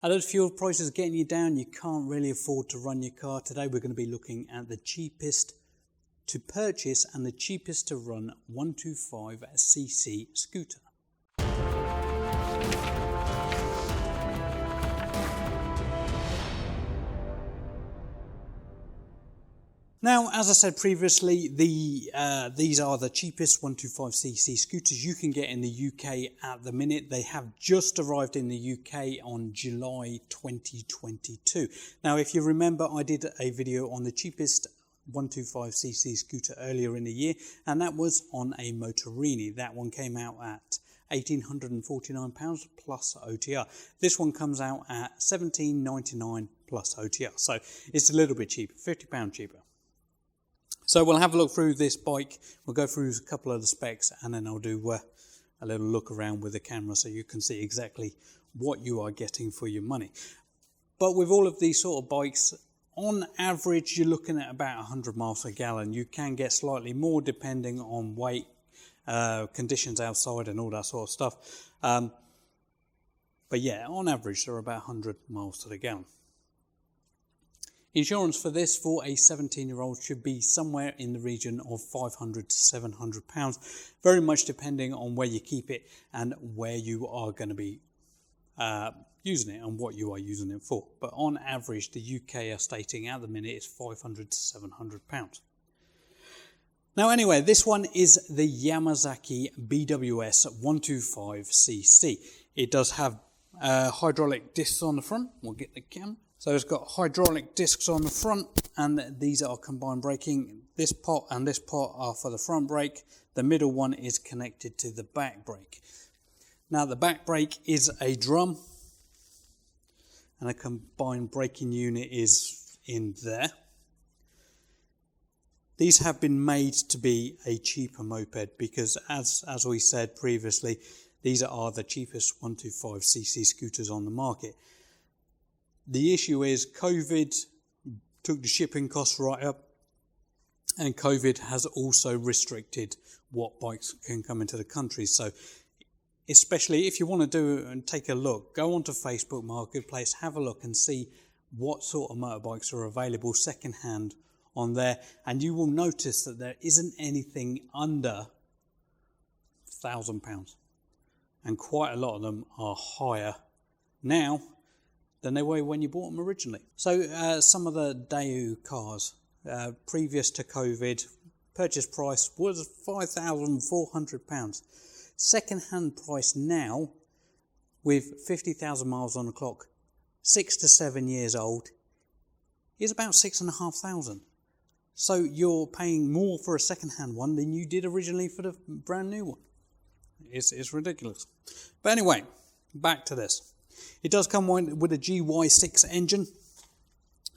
Are those fuel prices getting you down? You can't really afford to run your car. Today we're going to be looking at the cheapest to purchase and the cheapest to run 125cc scooter. Now, as I said previously, these are the cheapest 125cc scooters you can get in the UK at the minute. They have just arrived in the UK on July 2022. Now, if you remember, I did a video on the cheapest 125cc scooter earlier in the year, and that was on a Motorini. That one came out at £1,849 plus OTR. This one comes out at £1,799 plus OTR. So it's a little bit cheaper, £50 cheaper. So we'll have a look through this bike, we'll go through a couple of the specs, and then I'll do a little look around with the camera so you can see exactly what you are getting for your money. But with all of these sort of bikes, on average you're looking at about 100 miles a gallon. You can get slightly more depending on weight, conditions outside and all that sort of stuff. But yeah, on average they're about 100 miles to the gallon. Insurance for this for a 17-year-old should be somewhere in the region of £500 to £700, very much depending on where you keep it and where you are going to be using it and what you are using it for. But on average, the UK are stating at the minute it's £500 to £700. Now anyway, this one is the Yamasaki BWS 125cc. It does have hydraulic discs on the front. We'll get the camera. So it's got hydraulic discs on the front, and these are combined braking. This pot and this pot are for the front brake. The middle one is connected to the back brake. Now the back brake is a drum, and a combined braking unit is in there. These have been made to be a cheaper moped because, as we said previously, these are the cheapest 125cc scooters on the market. The issue is COVID took the shipping costs right up, and COVID has also restricted what bikes can come into the country. So especially if you want to do and take a look, go onto Facebook Marketplace, have a look and see what sort of motorbikes are available second-hand on there, and you will notice that there isn't anything under £1,000, and quite a lot of them are higher now than they were when you bought them originally. So some of the Daewoo cars, previous to COVID, purchase price was £5,400. Second-hand price now, with 50,000 miles on the clock, 6 to 7 years old, is about £6,500. So you're paying more for a second-hand one than you did originally for the brand new one. It's ridiculous. But anyway, back to this. It does come with a GY6 engine.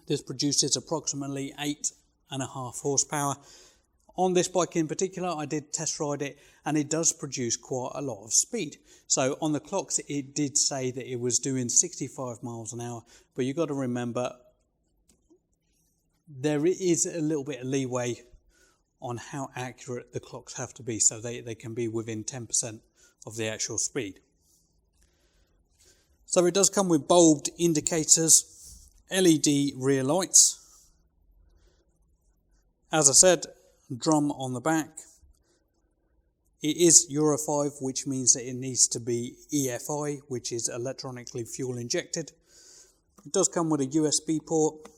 This produces approximately 8.5 horsepower. On this bike in particular, I did test ride it, and it does produce quite a lot of speed. So on the clocks, it did say that it was doing 65 miles an hour, but you've got to remember there is a little bit of leeway on how accurate the clocks have to be, so they can be within 10% of the actual speed. So it does come with bulbed indicators, LED rear lights. As I said, drum on the back. It is Euro 5, which means that it needs to be EFI, which is electronically fuel injected. It does come with a USB port,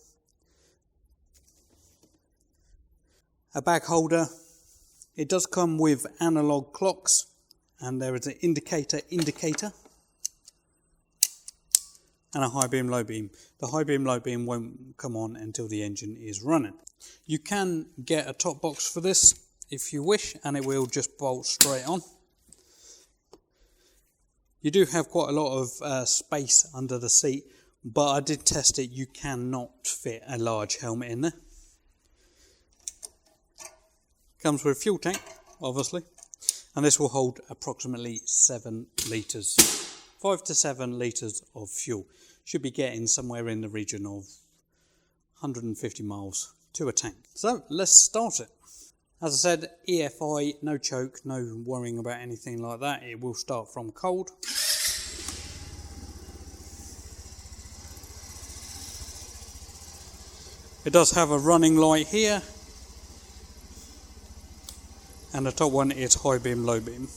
a bag holder. It does come with analog clocks, and there is an indicator, and a high beam, low beam. The high beam, low beam won't come on until the engine is running. You can get a top box for this if you wish, and it will just bolt straight on. You do have quite a lot of space under the seat, but I did test it. You cannot fit a large helmet in there. Comes with a fuel tank, obviously, and this will hold approximately 7 litres. 5 to 7 litres of fuel. Should be getting somewhere in the region of 150 miles to a tank. So let's start it. As I said, EFI, no choke, no worrying about anything like that. It will start from cold. It does have a running light here, and the top one is high beam, low beam.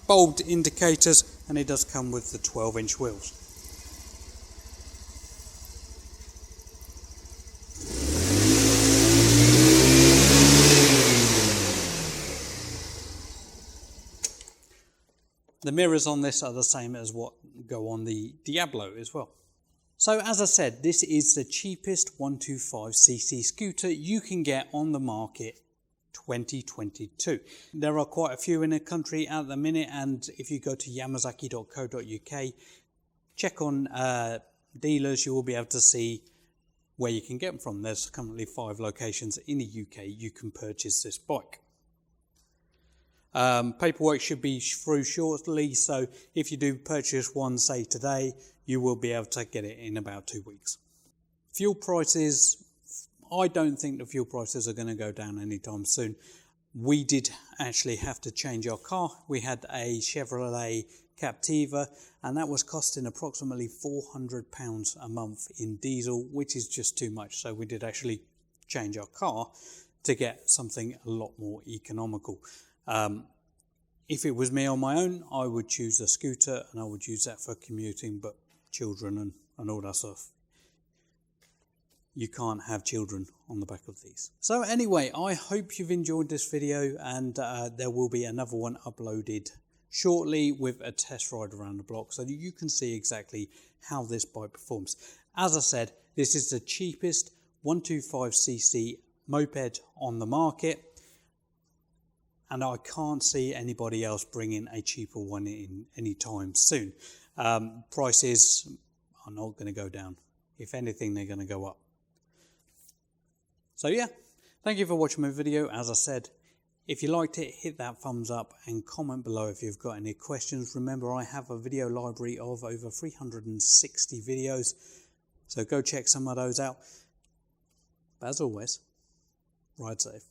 Bulbed indicators, and it does come with the 12-inch wheels. The mirrors on this are the same as what go on the Diablo as well. So as I said, this is the cheapest 125cc scooter you can get on the market 2022. There are quite a few in the country at the minute, and if you go to yamasaki.co.uk, check on dealers, you will be able to see where you can get them from. There's currently 5 locations in the UK you can purchase this bike. Paperwork should be through shortly, so if you do purchase one, say today, you will be able to get it in about 2 weeks. Fuel prices, I don't think the fuel prices are going to go down anytime soon. We did actually have to change our car. We had a Chevrolet Captiva, and that was costing approximately £400 a month in diesel, which is just too much. So we did actually change our car to get something a lot more economical. If it was me on my own, I would choose a scooter, and I would use that for commuting, but children and all that stuff, you can't have children on the back of these. So anyway, I hope you've enjoyed this video, and there will be another one uploaded shortly with a test ride around the block so that you can see exactly how this bike performs. As I said, this is the cheapest 125cc moped on the market, and I can't see anybody else bringing a cheaper one in anytime soon. Prices are not going to go down. If anything, they're going to go up. So yeah, thank you for watching my video. As I said, if you liked it, hit that thumbs up and comment below if you've got any questions. Remember, I have a video library of over 360 videos, so go check some of those out. But as always, ride safe.